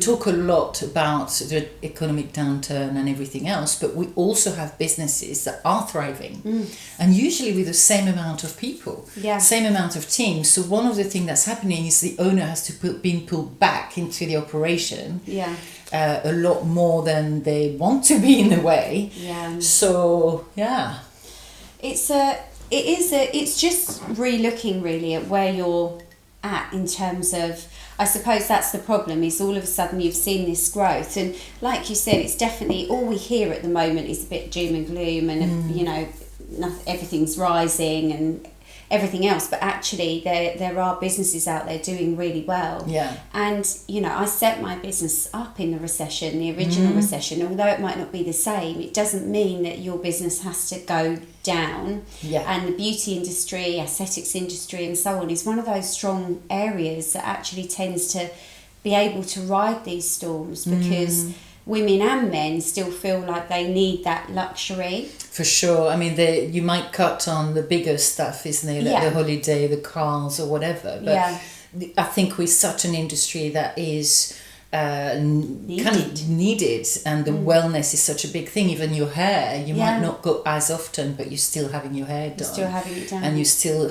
talk a lot about the economic downturn and everything else, but we also have businesses that are thriving, and usually with the same amount of people, same amount of teams. So one of the things that's happening is the owner has to being pulled back into the operation a lot more than they want to be in a way. So it's just re-looking really at where you're at in terms of, I suppose that's the problem, is all of a sudden you've seen this growth, and like you said, it's definitely all we hear at the moment is a bit doom and gloom, and you know, everything's rising and everything else, but actually there are businesses out there doing really well. And you know, I set my business up in the recession, the original recession. Although it might not be the same, it doesn't mean that your business has to go down. And the beauty industry, aesthetics industry and so on is one of those strong areas that actually tends to be able to ride these storms, because women and men still feel like they need that luxury. For sure. I mean, you might cut on the bigger stuff, isn't it? Like the holiday, the cars or whatever. But I think we're such an industry that is kind of needed, and the wellness is such a big thing. Even your hair, you might not go as often, but you're still having your hair done. You're still having it done. And you're still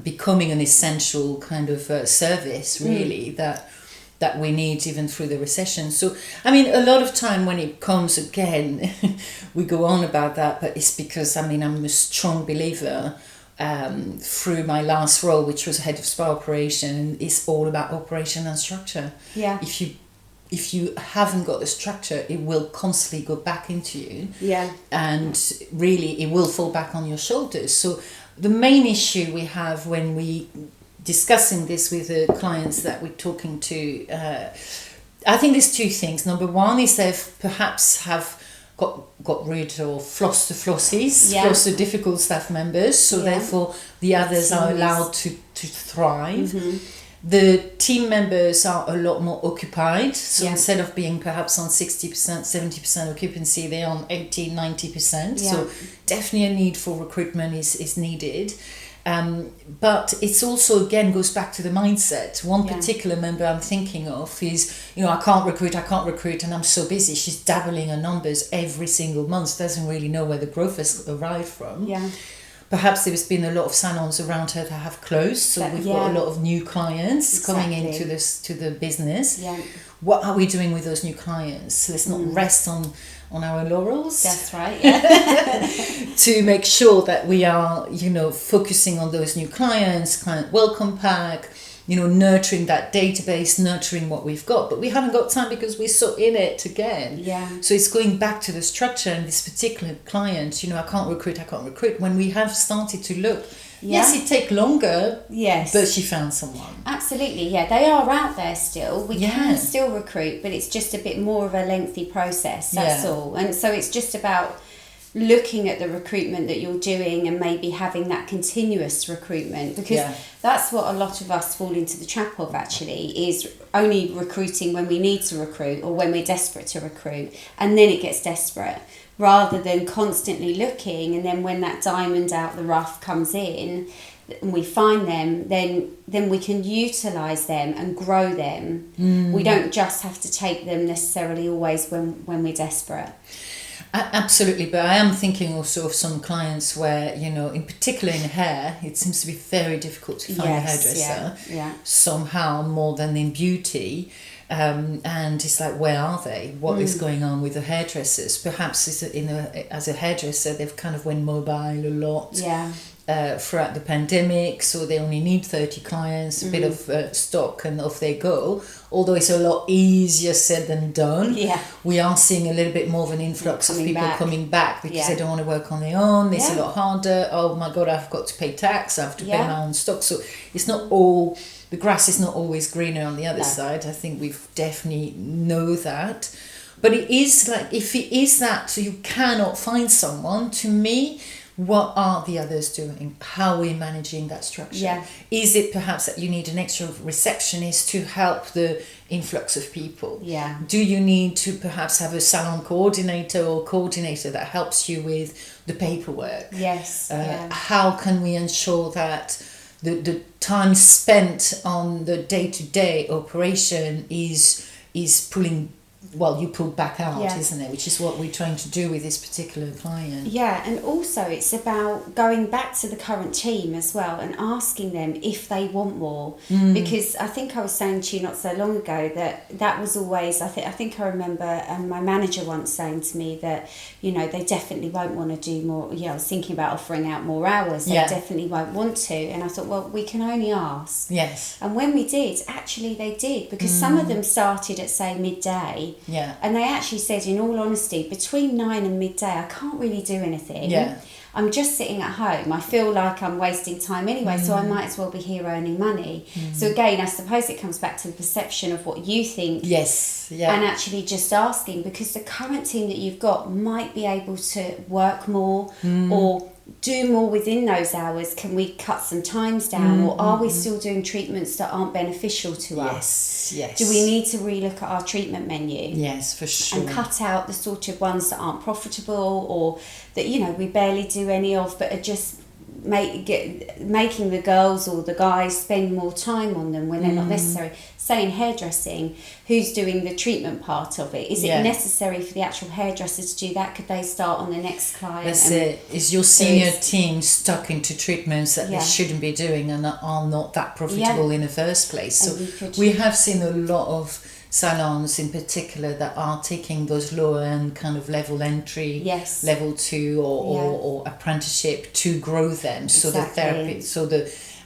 becoming an essential kind of service, really, that we need even through the recession. So, I mean, a lot of time when it comes again, we go on about that, but it's because, I mean, I'm a strong believer through my last role, which was head of spa operation. It's all about operation and structure. If you haven't got the structure, it will constantly go back into you. And really, it will fall back on your shoulders. So the main issue we have when we discussing this with the clients that we're talking to, I think there's two things. Number one is they've perhaps have got rid or flossed the flossies, flossed the difficult staff members, so therefore the others are allowed to thrive. The team members are a lot more occupied, so instead of being perhaps on 60%, 70% occupancy, they're on 80, 90%. So definitely a need for recruitment is needed. But it's also, again, goes back to the mindset. One particular member I'm thinking of is, you know, I can't recruit, and I'm so busy. She's dabbling her numbers every single month, doesn't really know where the growth has arrived from. Perhaps there's been a lot of salons around her that have closed, so we've got a lot of new clients coming into to the business. What are we doing with those new clients? So let's not rest on our laurels. That's right. To make sure that we are, you know, focusing on those new clients, client welcome pack, you know, nurturing that database, nurturing what we've got. But we haven't got time because we're so in it again. So it's going back to the structure, and this particular client, you know, I can't recruit. When we have started to look, yes, it take longer, but she found someone. Absolutely, they are out there still. We can still recruit, but it's just a bit more of a lengthy process, that's all. And so it's just about looking at the recruitment that you're doing and maybe having that continuous recruitment, because that's what a lot of us fall into the trap of, actually, is only recruiting when we need to recruit or when we're desperate to recruit, and then it gets desperate, rather than constantly looking, and then when that diamond out the rough comes in and we find them, then we can utilise them and grow them. We don't just have to take them necessarily always when we're desperate. Absolutely, but I am thinking also of some clients where, you know, in particular in hair, it seems to be very difficult to find a hairdresser somehow, more than in beauty. And it's like, where are they? What is going on with the hairdressers? Perhaps as a hairdresser, they've kind of went mobile a lot throughout the pandemic, so they only need 30 clients, a bit of stock, and off they go. Although it's a lot easier said than done. We are seeing a little bit more of an influx of people coming back because they don't want to work on their own. It's a lot harder. Oh my God, I've got to pay tax. I have to pay my own stock. So it's not all... The grass is not always greener on the other side. I think we definitely know that. But it is like, if it is that, so you cannot find someone, to me, what are the others doing? How are we managing that structure? Is it perhaps that you need an extra receptionist to help the influx of people? Do you need to perhaps have a salon coordinator or coordinator that helps you with the paperwork? How can we ensure that the time spent on the day-to-day operation is is pulling. Well, you pull back out, Yeah. isn't it? Which is what we're trying to do with this particular client. Yeah, and also it's about going back to the current team as well and asking them if they want more. Because I think I was saying to you not so long ago that was always, I think I remember my manager once saying to me that, you know, they definitely won't want to do more. You know, I was thinking about offering out more hours. They definitely won't want to. And I thought, well, we can only ask. Yes. And when we did, actually they did, because some of them started at, say, midday. Yeah. And they actually said, in all honesty, between 9 and midday, I can't really do anything. Yeah. I'm just sitting at home. I feel like I'm wasting time anyway, so I might as well be here earning money. So again, I suppose it comes back to the perception of what you think. Yes. Yeah. And actually just asking, because the current team that you've got might be able to work more or do more within those hours. Can we cut some times down, or are we still doing treatments that aren't beneficial to us? Yes. Do we need to relook at our treatment menu? Yes, for sure. And cut out the sort of ones that aren't profitable, or that, you know, we barely do any of, but are just making the girls or the guys spend more time on them when they're not necessary. Say in hairdressing, who's doing the treatment part of it? Is it necessary for the actual hairdresser to do that? Could they start on the next client? That's it. Is your senior team stuck into treatments that they shouldn't be doing and that are not that profitable in the first place? So we have seen a lot of salons in particular that are taking those lower end kind of level entry, level 2 or apprenticeship to grow them. So the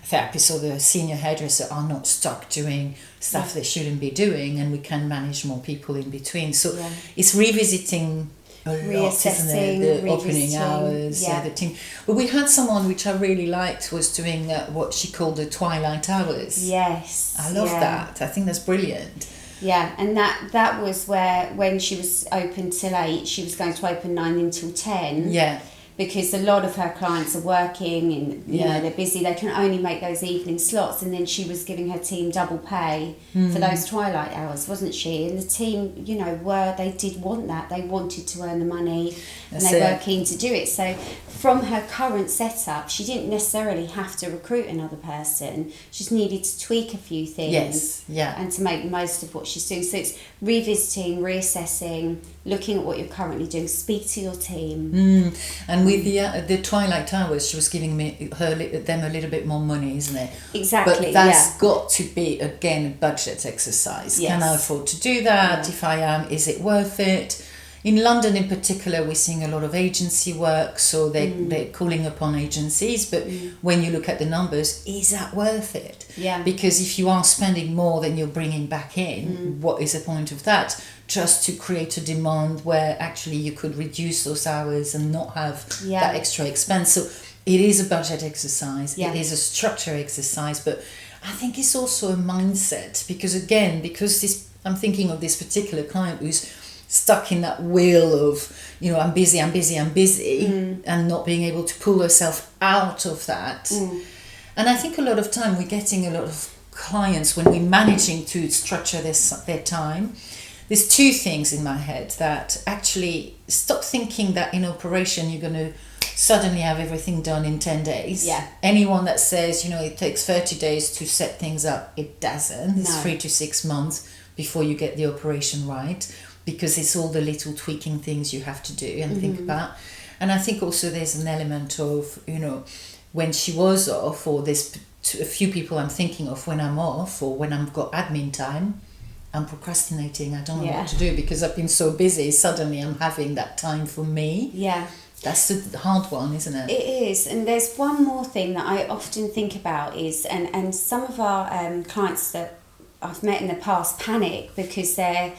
therapist or the senior hairdresser are not stuck doing stuff they shouldn't be doing, and we can manage more people in between. So it's revisiting a lot, isn't it? The opening hours, the team. But we had someone which I really liked was doing what she called the twilight hours. Yes. I love that. I think that's brilliant. Yeah, and that was where, when she was open till 8, she was going to open 9 until 10. Yeah. Because a lot of her clients are working and you know they're busy, they can only make those evening slots, and then she was giving her team double pay for those twilight hours, wasn't she? And the team, you know, they did want that. They wanted to earn the money and they were keen to do it. So from her current setup, she didn't necessarily have to recruit another person. She just needed to tweak a few things and to make the most of what she's doing. So it's revisiting, reassessing, looking at what you're currently doing, speak to your team. And with the twilight hours, she was giving them a little bit more money, isn't it? Exactly. But that's got to be, again, a budget exercise. Can I afford to do that? If I am, is it worth it? In London in particular, we're seeing a lot of agency work, so they're calling upon agencies, but when you look at the numbers, is that worth it? Yeah. Because if you are spending more than you're bringing back in, what is the point of that? Just to create a demand where actually you could reduce those hours and not have that extra expense. So it is a budget exercise, it is a structure exercise, but I think it's also a mindset, because again, I'm thinking of this particular client who's stuck in that wheel of, you know, I'm busy, and not being able to pull herself out of that. And I think a lot of time we're getting a lot of clients when we're managing to structure their time. There's two things in my head that actually stop thinking that in operation you're going to suddenly have everything done in 10 days. Yeah. Anyone that says, you know, it takes 30 days to set things up, it doesn't. It's 3 to 6 months before you get the operation right, because it's all the little tweaking things you have to do and think about. And I think also there's an element of, you know, when she was off, or there's a few people I'm thinking of when I'm off or when I've got admin time, I'm procrastinating. I don't know what to do because I've been so busy. Suddenly I'm having that time for me. Yeah. That's the hard one, isn't it? It is. And there's one more thing that I often think about is, and some of our clients that I've met in the past panic because they're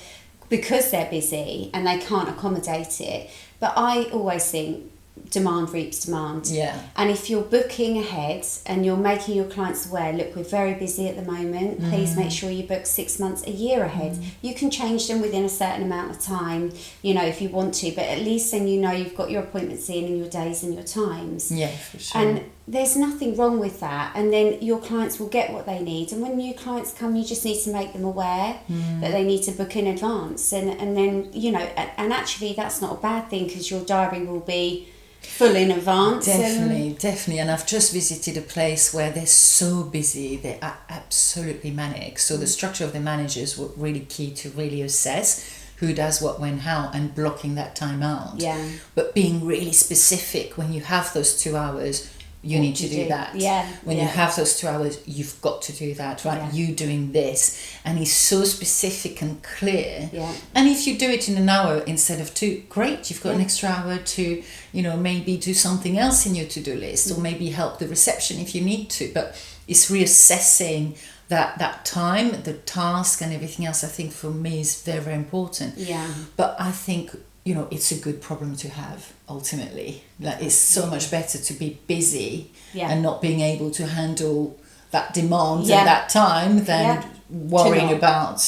busy and they can't accommodate it. But I always think demand reaps demand. Yeah. And if you're booking ahead and you're making your clients aware, look, we're very busy at the moment, please make sure you book 6 months, a year ahead. You can change them within a certain amount of time, you know, if you want to, but at least then you know you've got your appointments in and your days and your times. Yeah, for sure. And there's nothing wrong with that, and then your clients will get what they need. And when new clients come, you just need to make them aware that they need to book in advance, and then, you know, and actually that's not a bad thing, because your diary will be full in advance. Definitely. And I've just visited a place where they're so busy, they are absolutely manic. So the structure of the managers were really key to really assess who does what, when, how, and blocking that time out. Yeah. But being really specific, when you have those 2 hours, you need to do that. Yeah. When you have those 2 hours, you've got to do that, right? Yeah. You doing this. And he's so specific and clear. Yeah. And if you do it in an hour instead of 2, great. You've got an extra hour to, maybe do something else in your to-do list, or maybe help the reception if you need to. But it's reassessing that time, the task and everything else, I think for me is very, very important. Yeah. But I think, it's a good problem to have ultimately. Like, it's so much better to be busy and not being able to handle that demand at that time than worrying about,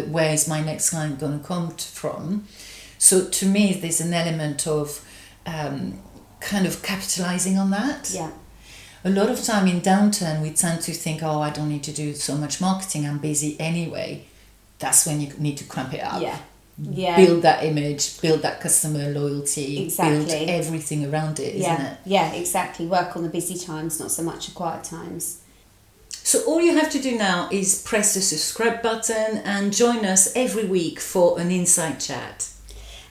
where is my next client going to come from. So to me, there's an element of kind of capitalizing on that. Yeah. A lot of time in downturn, we tend to think, oh, I don't need to do so much marketing, I'm busy anyway. That's when you need to cramp it up. Yeah. Build that image, build that customer loyalty, Exactly. build everything around it, isn't it? Yeah, exactly. Work on the busy times, not so much the quiet times. So all you have to do now is press the subscribe button and join us every week for an Insight Chat.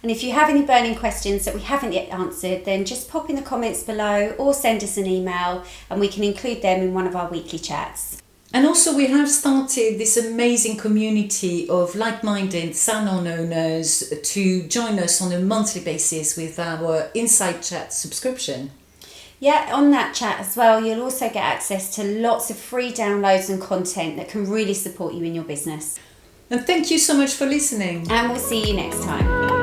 And if you have any burning questions that we haven't yet answered, then just pop in the comments below or send us an email and we can include them in one of our weekly chats. And also we have started this amazing community of like-minded salon owners to join us on a monthly basis with our Insight Chat subscription. Yeah, on that chat as well, you'll also get access to lots of free downloads and content that can really support you in your business. And thank you so much for listening. And we'll see you next time.